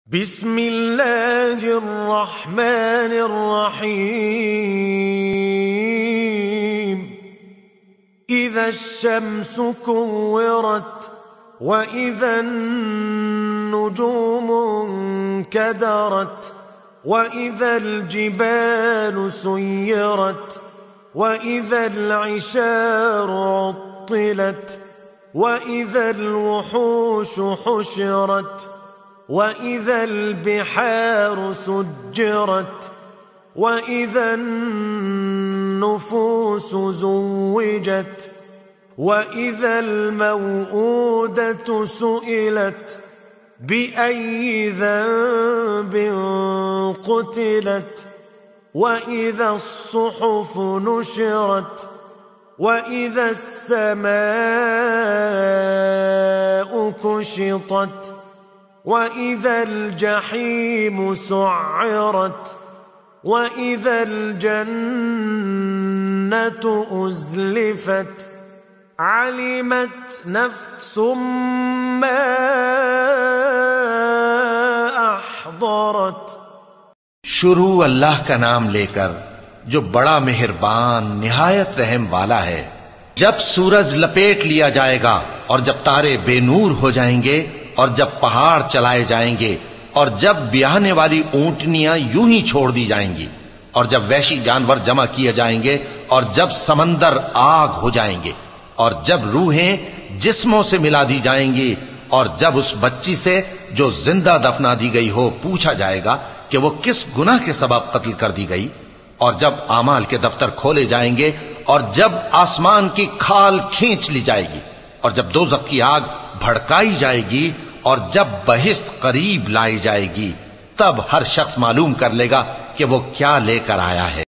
بسم اللہ الرحمن الرحیم اذا الشمس كورت واذا النجوم انكدرت واذا الجبال سيرت واذا العشار عطلت واذا الوحوش حشرت وَإِذَا الْبِحَارُ سُجِّرَتْ وَإِذَا النُّفُوسُ زُوِّجَتْ وَإِذَا الْمَوْءُودَةُ سُئِلَتْ بِأَيِّ ذَنبٍ قُتِلَتْ وَإِذَا الصُّحُفُ نُشِرَتْ وَإِذَا السَّمَاءُ كُشِطَتْ وَإِذَا الْجَحِيمُ سُعِّرَتْ وَإِذَا الْجَنَّةُ أُزْلِفَتْ عَلِمَتْ نَفْسٌ مَّا أَحْضَرَتْ۔ شروع اللہ کا نام لے کر جو بڑا مہربان نہایت رحم والا ہے۔ جب سورج لپیٹ لیا جائے گا اور جب تارے بے نور ہو جائیں گے اور جب پہاڑ چلائے جائیں گے اور جب بیاہنے والی اونٹنیاں یوں ہی چھوڑ دی جائیں گی اور جب وحشی جانور جمع کیے جائیں گے اور جب سمندر آگ ہو جائیں گے اور جب روحیں جسموں سے ملا دی جائیں گی اور جب اس بچی سے جو زندہ دفنا دی گئی ہو پوچھا جائے گا کہ وہ کس گناہ کے سبب قتل کر دی گئی، اور جب اعمال کے دفتر کھولے جائیں گے اور جب آسمان کی کھال کھینچ لی جائے گی اور جب دوزخ کی آگ بھڑکائی جائے گی اور جب بہشت قریب لائی جائے گی، تب ہر شخص معلوم کر لے گا کہ وہ کیا لے کر آیا ہے۔